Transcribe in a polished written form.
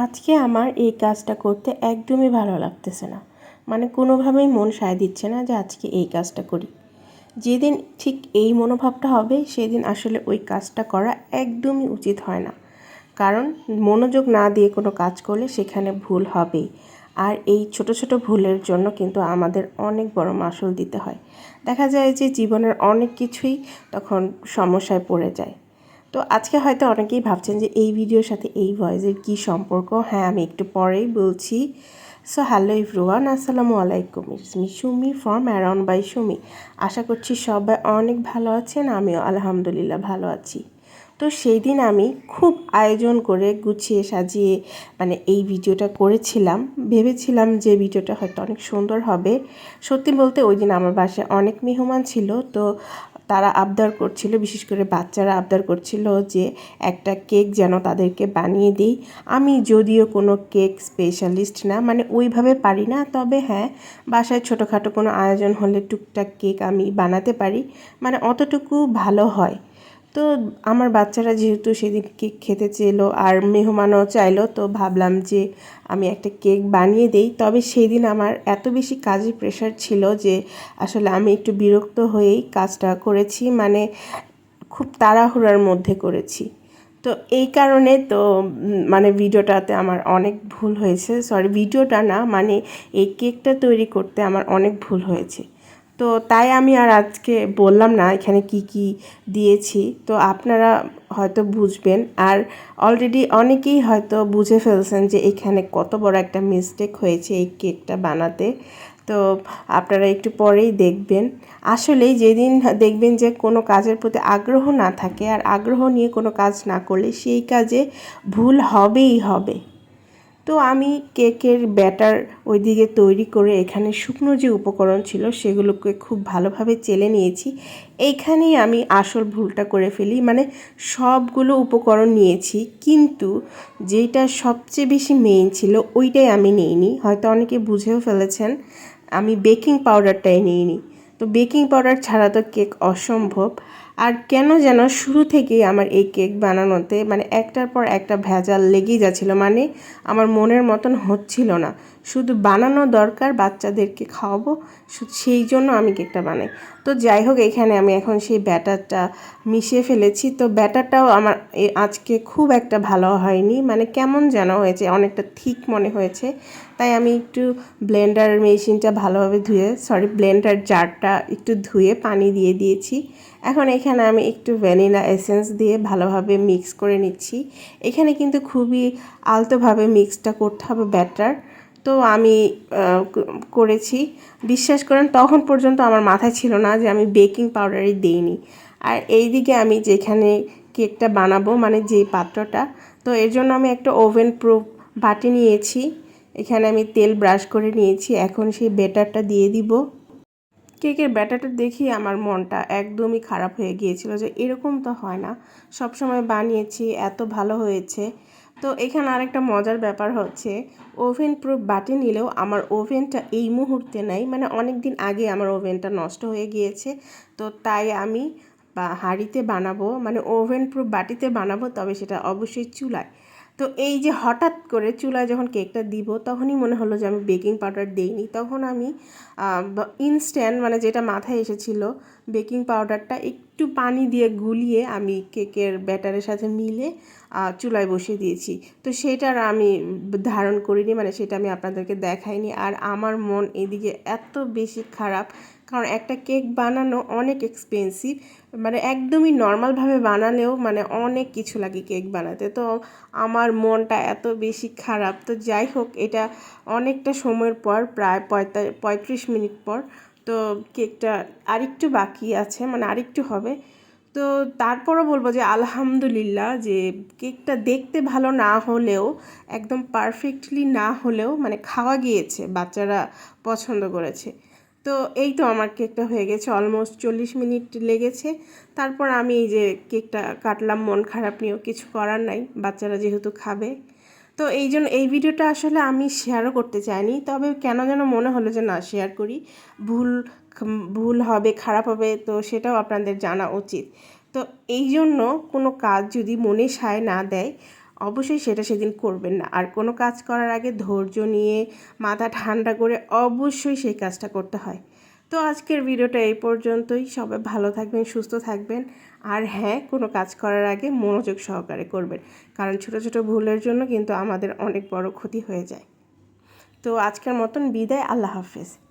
আজকে আমার এই কাজটা করতে একদমই ভালো লাগতেছে না। মানে কোনোভাবেই মন সায় দিচ্ছে না যে আজকে এই কাজটা করি। যেদিন ঠিক এই মনোভাবটা হবে সেদিন আসলে ওই কাজটা করা একদমই উচিত হয় না। কারণ মনোযোগ না দিয়ে কোনো কাজ করলে সেখানে ভুল হবেই। আর এই ছোট ছোট ভুলের জন্য কিন্তু আমাদের অনেক বড় মাসুল দিতে হয়। দেখা যায় যে জীবনের অনেক কিছুই তখন সমস্যায় পড়ে যায়। তো আজকে হয়তো অনেকেই ভাবছেন যে এই ভিডিওর সাথে এই ভয়েসের কী সম্পর্ক। হ্যাঁ, আমি একটু পরেই বলছি। সো হ্যালো এভরিওয়ান, আসসালামু আলাইকুম। It's me Sumi from around by Sumi. আশা করছি সবাই অনেক ভালো আছেন, আমিও আলহামদুলিল্লাহ ভালো আছি। তো সেই দিন আমি খুব আয়োজন করে গুছিয়ে সাজিয়ে এই ভিডিওটা করেছিলাম। ভেবেছিলাম যে ভিডিওটা হয়তো অনেক সুন্দর হবে। সত্যি বলতে ওই দিন আমার বাসায় অনেক মেহমান ছিল। তো তারা আবদার করছিল, বিশেষ করে বাচ্চারা আবদার করছিল যে একটা কেক যেন তাদেরকে বানিয়ে দিই। আমি যদিও কোনো কেক স্পেশালিস্ট না, ওইভাবে পারি না, তবে হ্যাঁ, বাসায় ছোটোখাটো কোনো আয়োজন হলে টুকটাক কেক আমি বানাতে পারি, অতটুকু ভালো হয়। তো আমার বাচ্চারা যেহেতু সেদিন কেক খেতে চেলো আর মেহমানও চাইলো, তো ভাবলাম যে আমি একটা কেক বানিয়ে দেই। তবে সেই দিন আমার এত বেশি কাজের প্রেশার ছিল যে আসলে আমি একটু বিরক্ত হয়েই কাজটা করেছি, খুব তাড়াহুড়ার মধ্যে করেছি। তো এই কারণে তো ভিডিওটাতে আমার অনেক ভুল হয়েছে। সরি, ভিডিওটা না, এই কেকটা তৈরি করতে আমার অনেক ভুল হয়েছে। তো তাই আমি আর আজকে বললাম না এখানে কি কি দিয়েছি। তো আপনারা হয়তো বুঝবেন, আর অলরেডি অনেকেই হয়তো বুঝে ফেলছেন যে এখানে কত বড় একটা মিস্টেক হয়েছে এই কেকটা বানাতে। তো আপনারা একটু পরেই দেখবেন। আসলেই যেদিন দেখবেন যে কোনো কাজের প্রতি আগ্রহ না থাকে আর আগ্রহ নিয়ে কোনো কাজ না করলে সেই কাজে ভুল হবেই হবে। তো আমি কেকের ব্যাটার ওইদিকে তৈরি করে এখানে শুকনো যে উপকরণ ছিল সেগুলোকে খুব ভালোভাবে চেলে নিয়েছি। এইখানেই আমি আসল ভুলটা করে ফেলি, সবগুলো উপকরণ নিয়েছি কিন্তু যেটা সবচেয়ে বেশি মেইন ছিল ওইটাই আমি নিইনি। হয়তো অনেকে বুঝেও ফেলেছেন, আমি বেকিং পাউডারটাই নিইনি। তো বেকিং পাউডার ছাড়া তো কেক অসম্ভব। আর কেন যেন শুরু থেকেই আমার এই কেক বানানোতে একটার পর একটা ভেজাল লেগেই যাচ্ছিল, আমার মনের মতন হচ্ছিল না। শুধু বানানো দরকার, বাচ্চাদেরকে খাওয়াবো, সেই জন্য আমি কেকটা বানাই। তো যাই হোক, এখানে আমি এখন সেই ব্যাটারটা মিশিয়ে ফেলেছি। তো ব্যাটারটাও আমার আজকে খুব একটা ভালো হয়নি, কেমন যেন হয়েছে, অনেকটা থিক মনে হয়েছে। তাই আমি একটু ব্লেন্ডার মেশিনটা ভালোভাবে ব্লেন্ডার জারটা একটু ধুয়ে পানি দিয়ে দিয়েছি। এখন এখানে আমি একটু ভ্যানিলা এসেন্স দিয়ে ভালোভাবে মিক্স করে নিচ্ছি। এখানে কিন্তু খুবই আলতোভাবে মিক্সটা করতে হবে ব্যাটার। তো আমি করেছি। বিশ্বাস করেন, তখন পর্যন্ত আমার মাথায় ছিল না যে আমি বেকিং পাউডারই দিইনি। আর এইদিকে আমি যেখানে কেকটা বানাবো, যে পাত্রটা, তো এর জন্য আমি একটা ওভেন প্রুফ বাটি নিয়েছি। এখানে আমি তেল ব্রাশ করে নিয়েছি। এখন সেই ব্যাটারটা দিয়ে দিব। কেকের ব্যাটারটা দেখি আমার মনটা একদমই খারাপ হয়ে গিয়েছিল যে এরকম তো হয় না, সবসময় বানিয়েছি, এত ভালো হয়েছে। তো এখানে আরেকটা মজার ব্যাপার হচ্ছে, ওভেন প্রুফ বাটি নিলেও আমার ওভেনটা এই মুহূর্তে নাই, অনেক দিন আগে আমার ওভেনটা নষ্ট হয়ে গিয়েছে। তো তাই আমি হাঁড়িতে বানাবো, ওভেন প্রুফ বাটিতে বানাবো, তবে সেটা অবশ্যই চুলায়। তো এই যে হঠাৎ করে চুলায় যখন কেকটা দিব তখনই মনে হলো যে আমি বেকিং পাউডার দিইনি। তখন আমি ইনস্ট্যান্ট যেটা মাথায় এসেছিল, বেকিং পাউডারটা একটু পানি দিয়ে গুলিয়ে আমি কেকের ব্যাটারের সাথে মিলে চুলায় বসিয়ে দিয়েছি। তো সেটার আমি ধারণ করিনি, সেটা আমি আপনাদেরকে দেখাইনি। আর আমার মন এদিকে এত বেশি খারাপ, কারণ একটা কেক বানানো অনেক এক্সপেন্সিভ, একদমই নর্মালভাবে বানালেও অনেক কিছু লাগে কেক বানাতে। তো আমার মনটা এত বেশি খারাপ। তো যাই হোক, এটা অনেকটা সময়ের পর, প্রায় 35 মিনিট পর, তো কেকটা আরেকটু বাকি আছে, আরেকটু হবে। তো তারপরও বলবো যে আলহামদুলিল্লাহ, যে কেকটা দেখতে ভালো না হলেও, একদম পারফেক্টলি না হলেও খাওয়া গিয়েছে, বাচ্চারা পছন্দ করেছে। তো এই তো আমার কেকটা হয়ে গেছে, অলমোস্ট 40 মিনিট লেগেছে। তারপর আমি এই যে কেকটা কাটলাম, মন খারাপ নিয়েও, কিছু করার নাই, বাচ্চারা যেহেতু খাবে। তো এই জন্য এই ভিডিওটা আসলে আমি শেয়ারও করতে চাইনি, তবে কেন যেন মনে হলো যে না, শেয়ার করি। ভুল ভুল হবে, খারাপ হবে, তো সেটাও আপনাদের জানা উচিত। তো এই জন্য কোনো কাজ যদি মনে সায় না দেয়, অবশ্যই সেটা সেদিন করবেন না। আর কোনো কাজ করার আগে ধৈর্য নিয়ে মাথা ঠান্ডা করে অবশ্যই সেই কাজটা করতে হয়। তো আজকের ভিডিওটা এই পর্যন্তই। সবাই ভালো থাকবেন, সুস্থ থাকবেন। আর হ্যাঁ, কোনো কাজ করার আগে মনোযোগ সহকারে করবেন, কারণ ছোটো ছোটো ভুলের জন্য কিন্তু আমাদের অনেক বড় ক্ষতি হয়ে যায়। তো আজকের মতন বিদায়, আল্লাহ হাফেজ।